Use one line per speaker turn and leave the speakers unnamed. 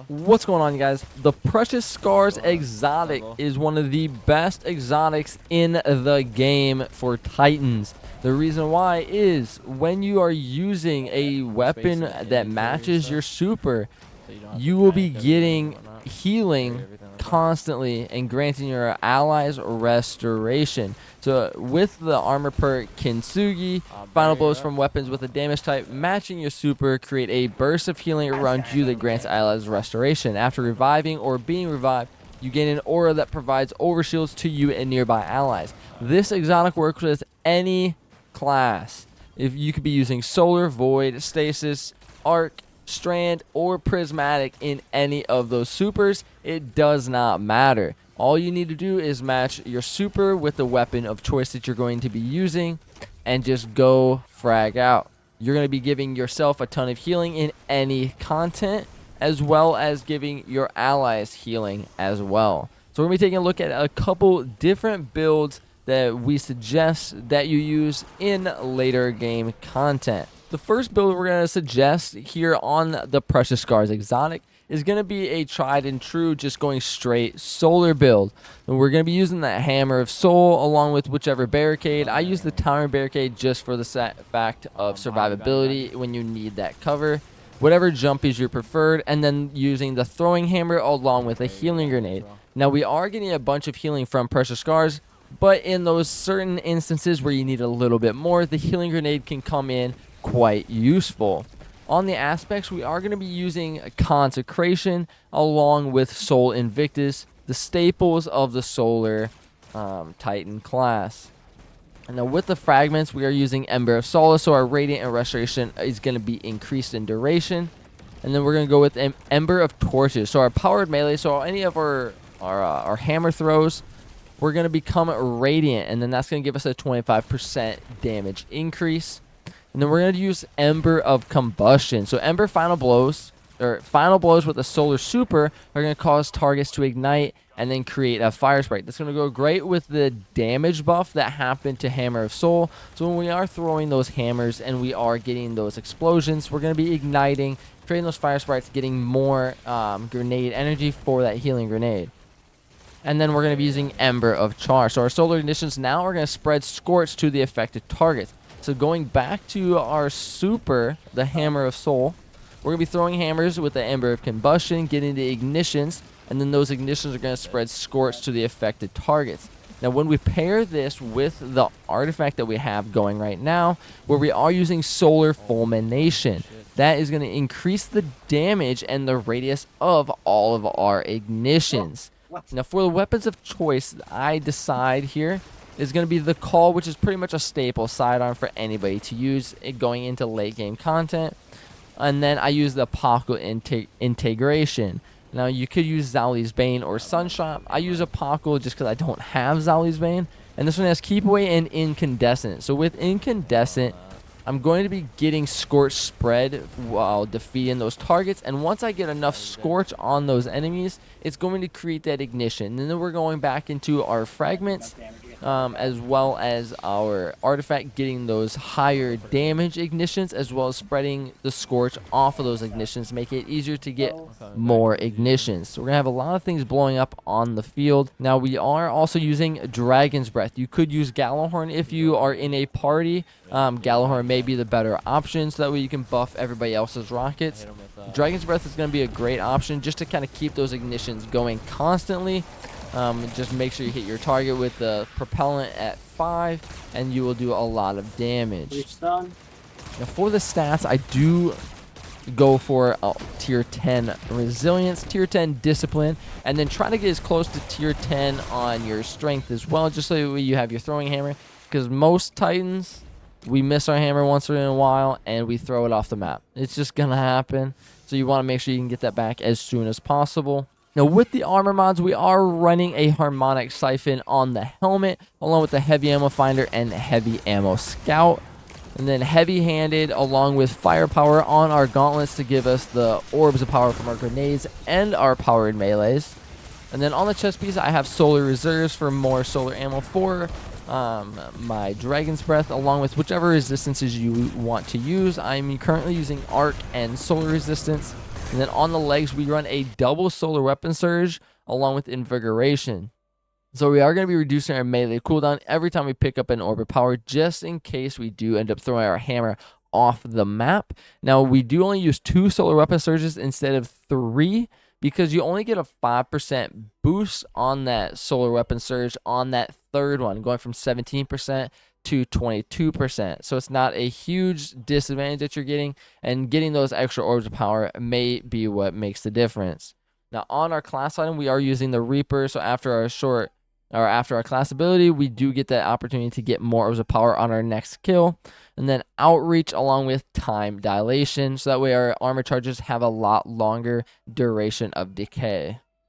What's going on, you guys? The Precious Scars exotic is one of the best exotics in the game for Titans. The reason why is when you are using a weapon that matches your super, you will be getting healing constantly and granting your allies restoration. So with the armor perk Kintsugi, final blows from weapons with a damage type matching your super create a burst of healing around you that grants allies restoration. After reviving or being revived, you gain an aura that provides overshields to you and nearby allies. This exotic works with any class. If you could be using Solar, Void, Stasis, Arc, Strand, or Prismatic in any of those supers, it does not matter. All you need to do is match your super with the weapon of choice that you're going to be using and just go frag out. You're going to be giving yourself a ton of healing in any content, as well as giving your allies healing as well. So we're going to be taking a look at a couple different builds that we suggest that you use in later game content. The first build we're going to suggest here on the Precious Scars exotic is going to be a tried and true, just going straight solar build. And we're going to be using the Hammer of Soul along with whichever barricade. I use the Towering Barricade just for the fact of survivability when you need that cover. Whatever jump is your preferred, and then using the Throwing Hammer along with a Healing Grenade. Now we are getting a bunch of healing from Precious Scars, but in those certain instances where you need a little bit more, the Healing Grenade can come in quite useful. On the aspects, we are going to be using Consecration along with Soul Invictus, the staples of the Solar Titan class. And now with the fragments, we are using Ember of Solace, so our Radiant and Restoration is going to be increased in duration. And then we're going to go with Ember of Torches, so our powered melee, so any of our hammer throws, we're going to become Radiant, and then that's going to give us a 25% damage increase. And then we're going to use Ember of Combustion. So Ember final blows with a Solar Super are going to cause targets to ignite and then create a fire sprite. That's going to go great with the damage buff that happened to Hammer of Soul. So when we are throwing those hammers and we are getting those explosions, we're going to be igniting, creating those fire sprites, getting more grenade energy for that healing grenade. And then we're going to be using Ember of Char. So our solar ignitions now are going to spread Scorch to the affected targets. So going back to our super, the Hammer of Soul, we're going to be throwing hammers with the Ember of Combustion, getting the ignitions, and then those ignitions are going to spread Scorch to the affected targets. Now when we pair this with the artifact that we have going right now, where we are using Solar Fulmination, that is going to increase the damage and the radius of all of our ignitions. Now for the weapons of choice, I decide here is going to be the Call, which is pretty much a staple sidearm for anybody to use going into late game content. And then I use the Apocalypse Integration. Now you could use Zali's Bane or Sunshot. I use Apocalypse just because I don't have Zali's Bane. And this one has Keep Away and Incandescent. So with Incandescent, I'm going to be getting Scorch spread while defeating those targets. And once I get enough Scorch on those enemies, it's going to create that ignition. And then we're going back into our fragments, as well as our artifact, getting those higher damage ignitions, as well as spreading the Scorch off of those ignitions, make it easier to get more ignitions. So we're going to have a lot of things blowing up on the field. Now we are also using Dragon's Breath. You could use Gallowhorn if you are in a party. Gallowhorn may be the better option, so that way you can buff everybody else's rockets. Dragon's Breath is going to be a great option just to kind of keep those ignitions going constantly. Just make sure you hit your target with the propellant at 5 and you will do a lot of damage. Now for the stats, I do go for tier 10 resilience, tier 10 discipline, and then try to get as close to tier 10 on your strength as well, just so you have your throwing hammer, because most Titans, we miss our hammer once in a while and we throw it off the map. It's just gonna happen, so you want to make sure you can get that back as soon as possible. Now with the armor mods, we are running a Harmonic Siphon on the helmet, along with the Heavy Ammo Finder and Heavy Ammo Scout. And then Heavy Handed along with Firepower on our gauntlets to give us the orbs of power from our grenades and our powered melees. And then on the chest piece, I have Solar Reserves for more solar ammo for my Dragon's Breath, along with whichever resistances you want to use. I'm currently using Arc and Solar Resistance. And then on the legs, we run a double solar weapon surge along with invigoration. So we are going to be reducing our melee cooldown every time we pick up an orbit power, just in case we do end up throwing our hammer off the map. Now, we do only use 2 solar weapon surges instead of 3, because you only get a 5% boost on that solar weapon surge on that third one, going from 17% to 22%. So it's not a huge disadvantage that you're getting, and getting those extra orbs of power may be what makes the difference. Now, on our class item, we are using the Reaper. So after our class ability, we do get that opportunity to get more orbs of power on our next kill. And then outreach along with time dilation, so that way our armor charges have a lot longer duration of decay.